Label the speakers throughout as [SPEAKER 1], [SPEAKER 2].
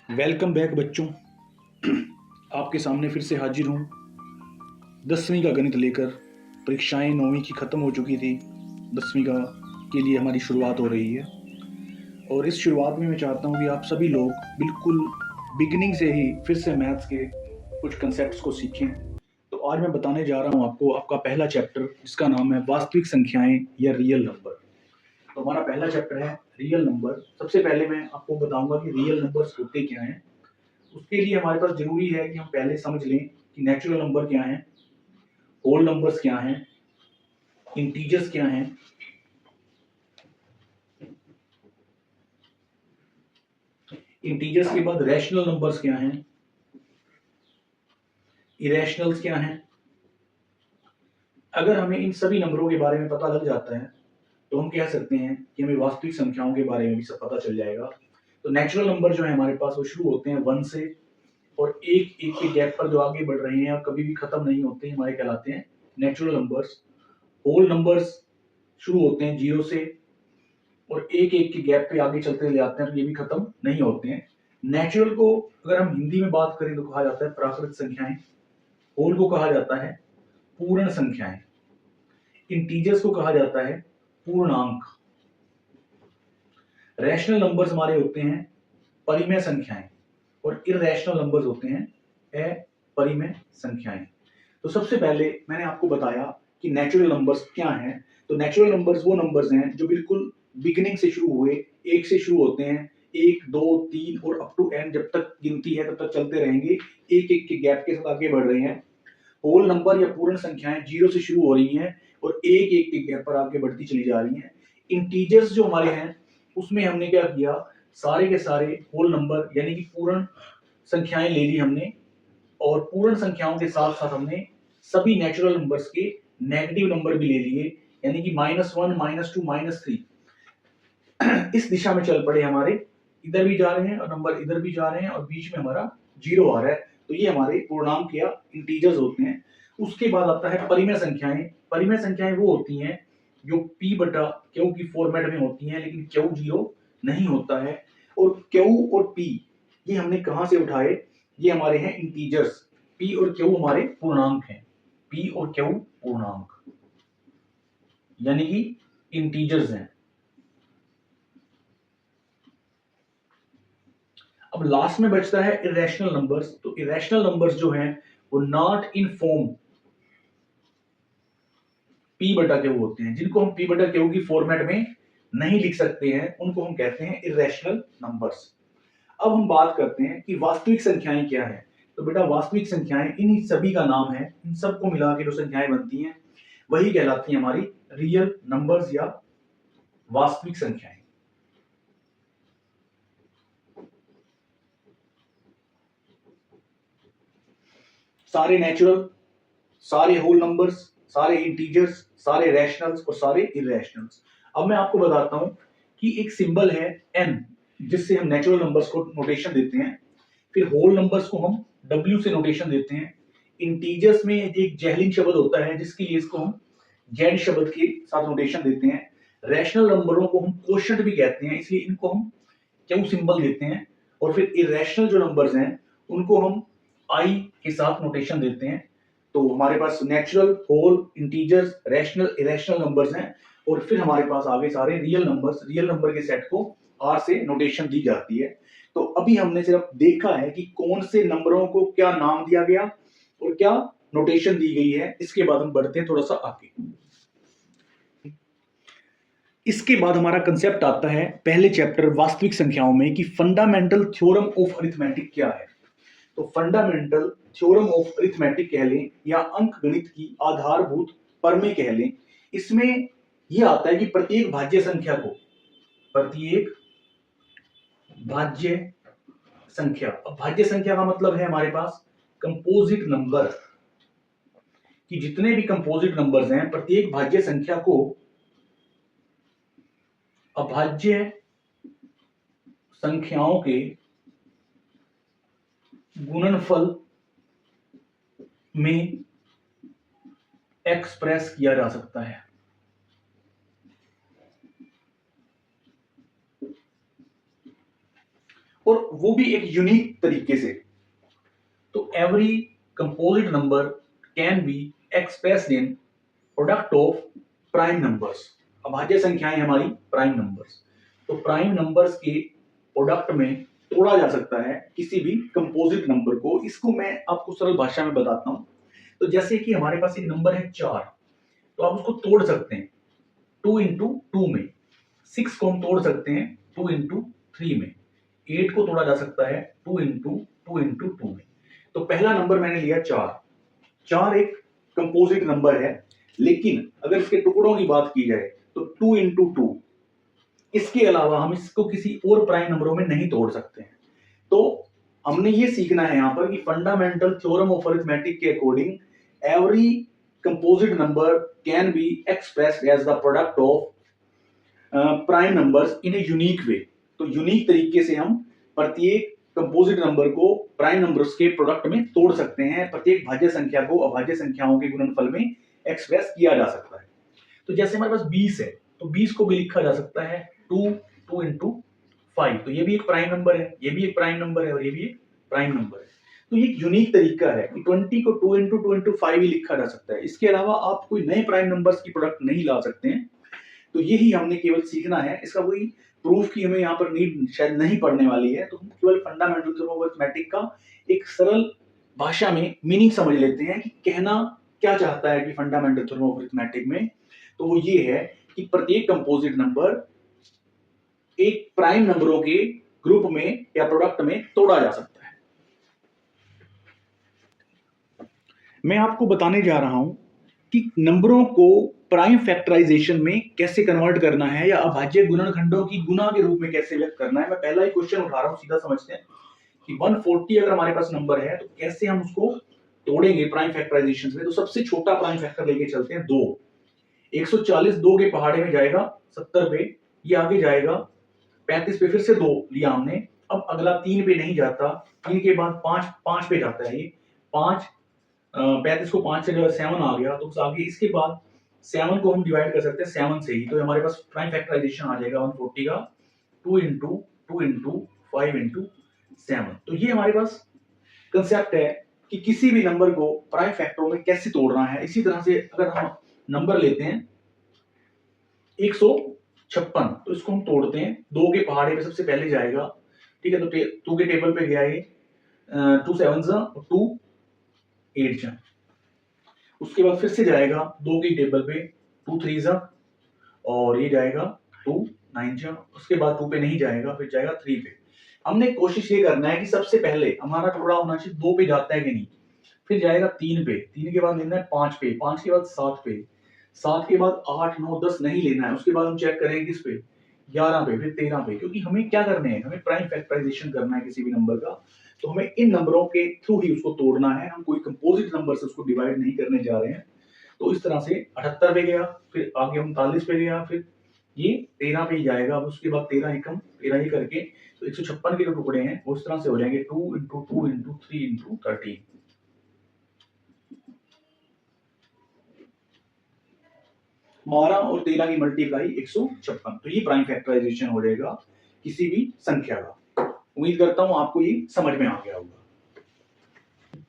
[SPEAKER 1] Welcome back बच्चों। आपके सामने फिर से हाजिर हूँ 10वीं का गणित लेकर। परीक्षाएं 9वीं की ख़त्म हो चुकी थी, 10वीं का के लिए हमारी शुरुआत हो रही है। और इस शुरुआत में मैं चाहता हूँ कि आप सभी लोग बिल्कुल बिगिनिंग से ही फिर से मैथ्स के कुछ कंसेप्ट्स को सीखें। तो आज मैं बताने जा रहा हूँ आपको आपका पहला चैप्टर, जिसका नाम है वास्तविक संख्याएं या रियल नंबर। तो हमारा पहला चैप्टर है रियल नंबर। सबसे पहले मैं आपको बताऊंगा कि रियल नंबर्स होते क्या हैं। उसके लिए हमारे पास जरूरी है कि हम पहले समझ लें कि नेचुरल नंबर क्या है, होल नंबर्स क्या हैं, इंटीजर्स क्या हैं, इंटीजर्स के बाद रैशनल नंबर्स क्या हैं, इरेशनल्स क्या हैं। अगर हमें इन सभी नंबरों के बारे में पता लग जाता है तो हम कह सकते हैं कि हमें वास्तविक संख्याओं के बारे में भी सब पता चल जाएगा। तो नेचुरल नंबर जो है हमारे पास वो शुरू होते हैं 1 से, और एक एक के गैप पर जो आगे बढ़ रहे हैं और कभी भी खत्म नहीं होते हमारे कहलाते हैं नेचुरल नंबर्स। होल नंबर्स शुरू होते हैं 0 से और एक एक के गैप पे आगे चलते ले जाते हैं, तो ये भी खत्म नहीं होते हैं। नेचुरल को अगर हम हिंदी में बात करें तो कहा जाता है प्राकृत संख्याएं, होल को कहा जाता है पूर्ण संख्याएं, इंटीजर्स को कहा जाता है पूर्णांक, रैशनल नंबर्स हमारे होते हैं परिमेय संख्याएं, और इरैशनल नंबर्स होते हैं अपरिमेय संख्याएं। तो सबसे पहले मैंने आपको बताया कि नेचुरल नंबर्स क्या हैं। तो नेचुरल नंबर्स वो नंबर्स हैं जो बिल्कुल बिगिनिंग से शुरू हुए, एक से शुरू होते हैं, 1 2 3 और अप टू एन, जब तक गिनती है तब तक चलते रहेंगे, एक एक के गैप के साथ आगे बढ़ रहे हैं। होल नंबर या पूर्ण संख्याएं 0 से शुरू हो रही हैं और एक एक के गैप पर आगे बढ़ती चली जा रही हैं। इंटीजर्स जो हमारे हैं उसमें हमने क्या किया, सारे के सारे होल नंबर यानी कि पूर्ण संख्याएं ले ली हमने, और पूर्ण संख्याओं के साथ साथ हमने सभी नेचुरल नंबर्स के नेगेटिव नंबर भी ले लिए, यानी कि -1 -2 -3 इस दिशा में चल पड़े हमारे, इधर भी जा रहे हैं और नंबर इधर भी जा रहे हैं और बीच में हमारा 0 आ रहा है। तो ये हमारे पूर्णांक या इंटीजर्स होते हैं। उसके बाद आता है परिमेय संख्याएं। परिमेय संख्याएं वो होती हैं जो p बटा क्यू की फॉर्मेट में होती हैं, लेकिन क्यू 0 नहीं होता है। और क्यू और p ये हमने कहां से उठाए, ये हमारे हैं इंटीजर्स। p और q हमारे पूर्णांक हैं, p और q पूर्णांक यानी कि इंटीजर्स हैं। अब लास्ट में बचता है इरेशनल नंबर्स। तो इरेशनल नंबर्स जो हैं वो नॉट इन फॉर्म p बटा क्यू होते हैं, जिनको हम p बटा क्यू की फॉर्मेट में नहीं लिख सकते हैं, उनको हम कहते हैं इरेशनल नंबर्स। अब हम बात करते हैं कि वास्तविक संख्याएं क्या है। तो बेटा वास्तविक संख्याएं इन सभी का नाम है, इन सबको मिला के जो संख्याएं बनती हैं वही कहलाती हैं हमारी रियल नंबर्स या वास्तविक संख्याएं। सारे नेचुरल, सारे होल नंबर्स, सारे इंटीजर्स, सारे रैशनल्स और सारे इरेशनल्स। अब मैं आपको बताता हूं कि एक सिंबल है n, जिससे हम नेचुरल नंबर्स को नोटेशन देते हैं। फिर होल नंबर्स को हम w से नोटेशन देते हैं। इंटीजर्स में एक जैवलिन शब्द होता है जिसके लिए इसको हम z शब्द के साथ नोटेशन देते हैं। रैशनल नंबरों को हम क्वोशंट भी कहते हैं, इसलिए इनको हम q सिंबल देते हैं। और फिर इरेशनल जो नंबर्स हैं उनको हम i के साथ नोटेशन देते हैं। तो हमारे पास natural, whole, integers, rational, irrational numbers हैं। और फिर हमारे पास आगे सारे रियल नंबर्स, रियल नंबर के सेट को r से नोटेशन दी जाती है। तो अभी हमने सिर्फ देखा है कि कौन से नंबरों को क्या नाम दिया गया और क्या नोटेशन दी गई है। इसके बाद हम बढ़ते हैं थोड़ा सा आगे। इसके बाद हमारा कंसेप्ट आता है पहले चैप्टर वास्तविक संख्याओं में कि फंडामेंटल थ्योरम ऑफ अरिथमेटिक क्या है। तो फंडामेंटल थ्योरम ऑफ अरिथमेटिक कह लें या अंक गणित की आधारभूत प्रमेय कह लें। इसमें यह आता है कि प्रत्येक भाज्य संख्या को, प्रत्येक भाज्य संख्या, अब भाज्य संख्या का मतलब है हमारे पास कंपोजिट नंबर, कि जितने भी कंपोजिट नंबर्स हैं प्रत्येक भाज्य संख्या को अभाज्य संख्याओं के गुणनफल में एक्सप्रेस किया जा सकता है। और वो भी एक यूनिक तरीके से। तो every composite number can be expressed in product of prime numbers. अभाज्य संख्याएं हमारी प्राइम नंबर्स, तो प्राइम नंबर्स के प्रोडक्ट में तोड़ा जा सकता है किसी भी कंपोजिट नंबर को। इसको मैं आपको सरल भाषा में बताता हूं। तो जैसे कि हमारे पास एक नंबर है 4, तो आप उसको तोड़ सकते हैं 2 इंटू 2 में। 6 को हम तोड़ सकते हैं 2 इंटू 3 में। 8 को तोड़ा जा सकता है 2 इंटू 2 में। तो पहला नंबर मैंने लिया 4। 4 एक कंपोजिट नंबर है, लेकिन अगर इसके टुकड़ों की बात की जाए तो 2 इंटू 2, इसके अलावा हम इसको किसी और प्राइम नंबरों में नहीं तोड़ सकते हैं। तो हमने ये सीखना है यहाँ पर कि फंडामेंटल थ्योरम ऑफ अरिथमेटिक के according every composite number can be expressed as the product of prime numbers in a unique way. तो यूनिक तरीके से हम प्रत्येक कंपोजिट नंबर को प्राइम नंबर्स के प्रोडक्ट में तोड़ सकते हैं। प्रत्येक भाज्य संख्या को अभाज्य संख्याओं के गुणनफल में एक्सप्रेस किया जा सकता है। तो जैसे हमारे पास 20 है, तो 20 को भी लिखा जा सकता है 2 इंटू 5। तो ये भी एक प्राइम नंबर है, ये भी एक प्राइम नंबर है और ये भी एक प्राइम नंबर है। तो ये यूनिक तरीका है कि 20 को 2 इंटू 5 ही लिखा जा सकता है। इसके अलावा आप कोई नए प्राइम नंबर्स की प्रोडक्ट नहीं ला सकते हैं। तो यही हमने केवल सीखना है। इसका कोई प्रूफ की हमें यहाँ पर नीड शायद नहीं पड़ने वाली है। तो हम केवल फंडामेंटल थ्योरम ऑफ अरिथमेटिक का एक सरल भाषा में मीनिंग समझ लेते हैं कि कहना क्या चाहता है कि फंडामेंटल थ्योरम ऑफ अरिथमेटिक में। तो वो ये है कि प्रत्येक कंपोजिट नंबर एक प्राइम नंबरों के ग्रुप में या प्रोडक्ट में तोड़ा जा सकता है। मैं आपको बताने जा रहा हूं कि नंबरों को प्राइम फैक्टराइजेशन में कैसे कन्वर्ट करना है या अभाज्य गुणनखंडों की गुना के रूप में कैसे व्यक्त करना है। मैं पहला ही क्वेश्चन उठा रहा हूं, सीधा समझते हैं कि 140 अगर हमारे पास नंबर है तो कैसे हम उसको तोड़ेंगे प्राइम फैक्टराइजेशन में। तो सबसे छोटा प्राइम फैक्टर लेके चलते हैं 2। 140 2 के पहाड़े में जाएगा 70 पे, ये आगे जाएगा 35 पे, फिर से 2 लिया हमने। अब अगला 3 पे नहीं जाता, 3 के बाद 5 पे जाता है। ये 5 35 को 5 से 7 आ गया, तो आगे इसके बाद 7 को हम डिवाइड कर सकते हैं 7 से ही। तो हमारे पास प्राइम फैक्टराइजेशन आ जाएगा 140 का 2 इंटू 5 इंटू 7। तो ये हमारे पास कंसेप्ट है कि किसी भी नंबर को प्राइम फैक्टरों में कैसे तोड़ना है। इसी तरह से अगर हम नंबर लेते हैं 156, तो इसको हम तोड़ते हैं 2 के पहाड़े पे सबसे पहले जाएगा, ठीक है। तो 2 के टेबल पे गया ये 2 7 2 8 जा, उसके बाद फिर से जाएगा 2 की टेबल पे 2 3 जा, और ये जाएगा 2 9 जा, उसके बाद 2 पे नहीं जाएगा, फिर जाएगा 3 पे। हमने कोशिश ये करना है कि सबसे पहले हमारा टुकड़ा होना चाहिए 2 पे जाता है कि नहीं, फिर जाएगा 3 पे, 3 के बाद लेना है 5 पे, 5 के बाद 7 पे, 7 के बाद 8 9 10 नहीं लेना है। उसके बाद हम चेक करेंगे किस पे, 11 पे, फिर 13 पे। क्योंकि हमें क्या करने हैं, हमें प्राइम फैक्टराइजेशन करना है किसी भी नंबर का। तो हमें इन नंबरों के थ्रू ही उसको तोड़ना है, हम कोई कंपोजिट नंबर से उसको डिवाइड नहीं करने जा रहे हैं। तो इस तरह से 78 पे गया, फिर आगे 39 पे गया, फिर ये 13 पे ही जाएगा। अब उसके बाद 13 एकम 13 ही करके, तो 156 के जो टुकड़े हैं वो इस तरह से हो जाएंगे 2 इंटू 2 इंटू 3 इंटू 13। 12 और 13 की मल्टीप्लाई 156। तो ये प्राइम फैक्टराइजेशन हो जाएगा किसी भी संख्या का। उम्मीद करता हूं आपको ये समझ में आ गया होगा।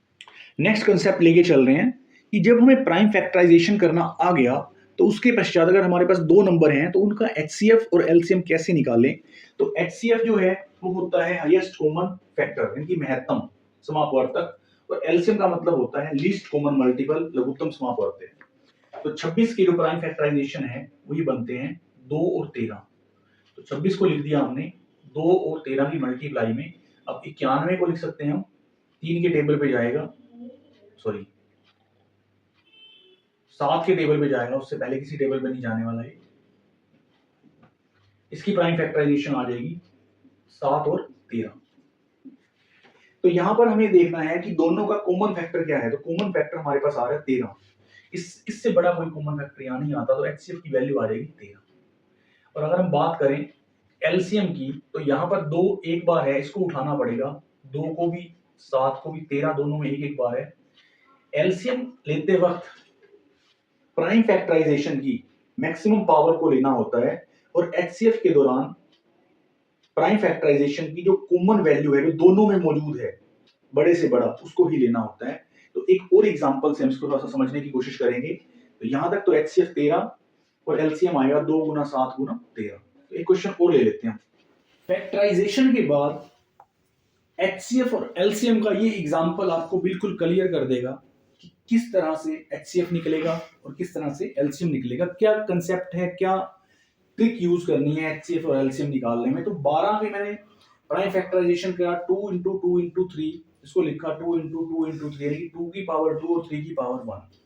[SPEAKER 1] नेक्स्ट कंसेप्ट लेके चल रहे हैं कि जब हमें प्राइम फैक्टराइजेशन करना आ गया, तो उसके पश्चात अगर हमारे पास 2 नंबर हैं तो उनका HCF और LCM कैसे निकालें। तो HCF जो है वो होता है हाईएस्ट कॉमन फैक्टर, यानी कि महत्तम समापवर्तक, और LCM का मतलब होता है लीस्ट कॉमन मल्टीपल, लघुत्तम समापवर्तक। तो 26 की जो प्राइम फैक्टराइजेशन है वही बनते हैं 2 और 13। तो 26 को लिख दिया हमने 2 और 13 की मल्टीप्लाई में। अब 91 को लिख सकते हैं हम, 3 के टेबल पे जाएगा, सॉरी 7 के टेबल पे जाएगा, उससे पहले किसी टेबल पे नहीं जाने वाला है। इसकी प्राइम फैक्टराइजेशन आ जाएगी 7 और 13। तो यहां पर हमें देखना है कि दोनों का कॉमन फैक्टर क्या है। तो कॉमन फैक्टर हमारे पास आ रहा है 13। इससे बड़ा कोई कॉमन फैक्टर यहाँ नहीं आता, तो HCF की वैल्यू आ जाएगी 13। और अगर हम बात करें LCM की, तो यहाँ पर 2 एक बार है, इसको उठाना पड़ेगा। 2 को भी 7 को भी 13 दोनों में एक एक बार है। LCM लेते वक्त प्राइम फैक्टराइजेशन की मैक्सिमम पावर को लेना होता है, और HCF के दौरान प्राइम फैक्टराइजेशन की जो कॉमन वैल्यू है जो दोनों में मौजूद है, बड़े से बड़ा, उसको ही लेना होता है। तो एक और एग्जांपल से हम इसको थोड़ा सा समझने की कोशिश करेंगे। तो यहां तक तो HCF 13 और LCM आएगा 2 गुना 7 गुना 13। तो एक क्वेश्चन और ले लेते हैं। फैक्टराइजेशन के बाद HCF और LCM का ये एग्जांपल आपको बिल्कुल क्लियर कर देगा कि किस तरह से HCF निकलेगा और किस तरह से LCM निकलेगा, क्या कंसेप्ट है, क्या ट्रिक यूज करनी है HCF और LCM निकालने में। तो 12 में मैंने प्राइम फैक्टराइजेशन करा 2 इंटू 2 इंटू 3, इसको लिखा 2 इंटू 2 इंटू 3 यानी कि 2 की पावर 2 और 3 की पावर 1।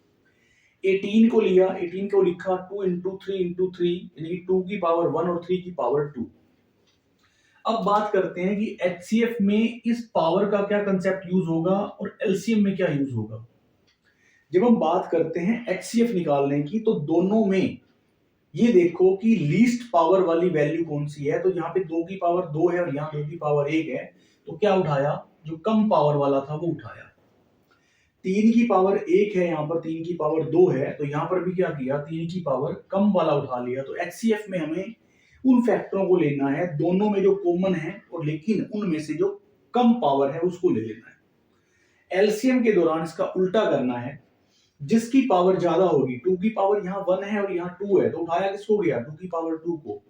[SPEAKER 1] 18 को लिया, 18 को लिखा 2 इंटू 3 इंटू 3 यानी कि 2 की पावर 1 और 3 की पावर 2। अब बात करते हैं कि HCF में इस पावर का क्या कंसेप्ट यूज होगा और LCM में क्या यूज होगा। जब हम बात करते हैं HCF निकालने की, तो दोनों में ये देखो कि लीस्ट पावर वाली वैल्यू कौन सी है। तो यहाँ पे 2 की पावर 2 है और यहाँ 2 की पावर 1 है, तो क्या उठाया, जो कम पावर वाला था वो उठाया। 3 की पावर 1 है, यहाँ पर 3 की पावर 2 है, तो यहाँ पर भी क्या किया, 3 की पावर कम वाला उठा लिया। तो HCF में हमें उन फैक्टरों को लेना है दोनों में जो कॉमन है और लेकिन उनमें से जो कम पावर है उसको ले लेना है। LCM के दौरान इसका उल्टा करना है, जिसकी पावर ज्यादा होगी, 2 की पावर यहाँ 1 है और यहाँ 2 है, तो उठाया किसको गया, 2 की पावर 2 को।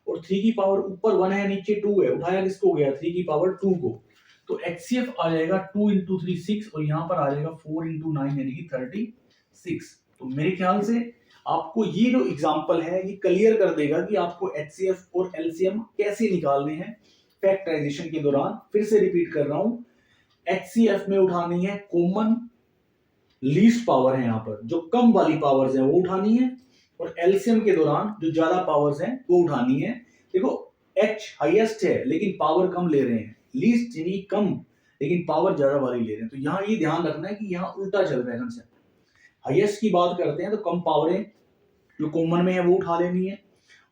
[SPEAKER 1] और 3 की पावर ऊपर 1 है नीचे 2 है, उठाया किसको गया, 3 की पावर 2 को। तो HCF आ जाएगा 2 इंटू 3 6 और यहाँ पर आ जाएगा 4 इंटू 9 यानी कि 36। तो मेरे ख्याल से आपको ये जो एग्जांपल है ये क्लियर कर देगा कि आपको HCF और LCM कैसे निकालने हैं फैक्टराइजेशन के दौरान। फिर से रिपीट कर रहा हूं, HCF में उठानी है कॉमन लीस्ट पावर है, यहाँ पर जो कम वाली पावर्स है वो उठानी है, और LCM के दौरान जो ज्यादा पावर्स हैं वो उठानी है। देखो H हाईएस्ट है लेकिन पावर कम ले रहे हैं, लीस्ट यानी कम लेकिन पावर ज्यादा वाली ले रहे हैं। तो यहाँ ये ध्यान रखना है कि यहाँ उल्टा चल रहा है कंसेप्ट। हाईएस्ट की बात करते हैं तो कम पावरें जो कॉमन में है वो उठा लेनी है,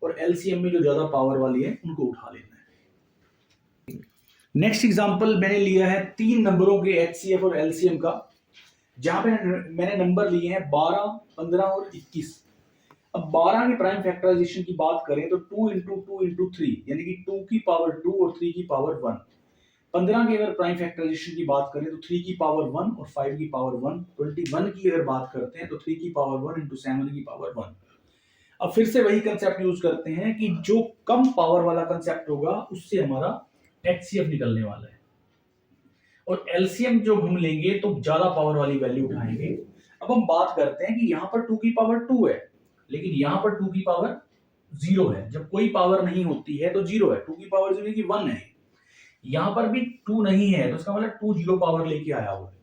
[SPEAKER 1] और LCM में जो ज्यादा पावर वाली है उनको उठा लेना है। नेक्स्ट एग्जांपल मैंने लिया है 3 नंबरों के HCF और LCM का, जहां पे मैंने नंबर लिए हैं 12, 15 और 21। अब 12 के प्राइम फैक्टराइजेशन की बात करें तो 2 इंटू 2 इंटू 3 यानी कि 2 की पावर 2 और 3 की पावर 1। 15 की अगर प्राइम फैक्टराइजेशन की बात करें तो 3 की पावर 1 और 5 की पावर 1। 21 की अगर बात करते हैं तो 3 की पावर 1 इंटू 7 की पावर 1। अब फिर से वही कंसेप्ट यूज करते हैं कि जो कम पावर वाला कंसेप्ट होगा उससे हमारा HCF निकलने वाला है, और LCM जो हम लेंगे तो ज्यादा पावर वाली वैल्यू उठाएंगे। अब हम बात करते हैं कि यहाँ पर 2 की पावर 2 है लेकिन यहाँ पर 2 की पावर 0 है। जब कोई पावर नहीं होती है तो 0 है, 2 की पावर 0 की 1 है। यहाँ पर भी 2 नहीं है तो इसका मतलब 2 0 पावर लेके आया हुआ है।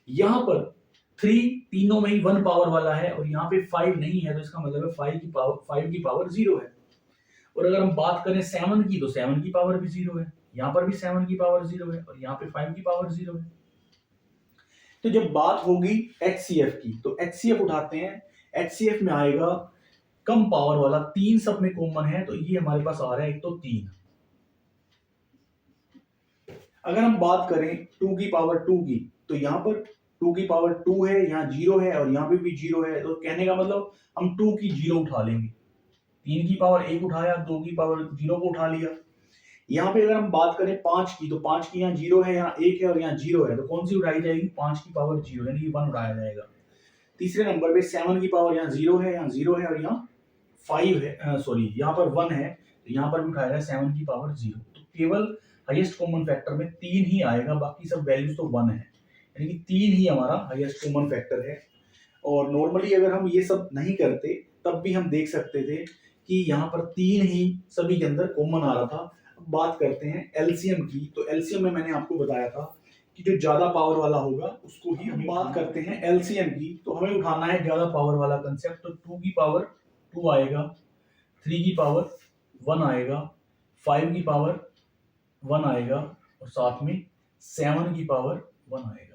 [SPEAKER 1] यहाँ पर 3 तीनों में ही 1 पावर वाला है और यहाँ पे 5 नहीं है तो इसका मतलब है 5 की पावर 0 है। और अगर हम बात करें 7 की तो 7 की पावर भी 0 है, यहाँ पर भी 7 की पावर 0 है और यहाँ पे 5 की पावर 0 है। तो जब बात होगी HCF की तो HCF उठाते हैं, HCF में आएगा कम पावर वाला, 3 सब में कॉमन है तो ये हमारे पास आ रहा है एक तो 3। अगर हम बात करें 2 की पावर 2 की तो यहाँ पर 2 की पावर 2 है, यहाँ 0 है और यहाँ पे भी 0 है, तो कहने का मतलब हम 2 की 0 उठा लेंगे। 3 की पावर 1 उठाया, 2 की पावर 0 को उठा लिया। यहाँ पे अगर हम बात करें 5 की तो 5 की यहाँ 0 है, यहाँ 1 है और यहाँ 0 है, तो कौन सी उठाई जाएगी, 5 की पावर 0 यानी कि 1 उठाया जाएगा। तीसरे नंबर पे 7 की पावर यहाँ 0 है, यहाँ 0 है और यहाँ 5 है, सॉरी यहाँ पर 1 है, तो यहाँ पर भी उठाया जाए 7 की पावर 0। तो केवल हाईएस्ट कॉमन फैक्टर में 3 ही आएगा, बाकी सब वैल्यूज तो 1 है, यानी कि 3 ही हमारा हाईएस्ट कॉमन फैक्टर है। और नॉर्मली अगर हम ये सब नहीं करते तब भी हम देख सकते थे कि यहाँ पर 3 ही सभी के अंदर कॉमन आ रहा था। अब बात करते हैं LCM की, तो LCM में मैंने आपको बताया था कि जो ज्यादा पावर वाला होगा उसको ही हम बात करते हैं LCM की, तो हमें उठाना है ज्यादा पावर वाला कंसेप्ट। तो 2 की पावर 2 आएगा, 3 की पावर 1 आएगा, 5 की पावर 1 आएगा और साथ में 7 की पावर 1 आएगा।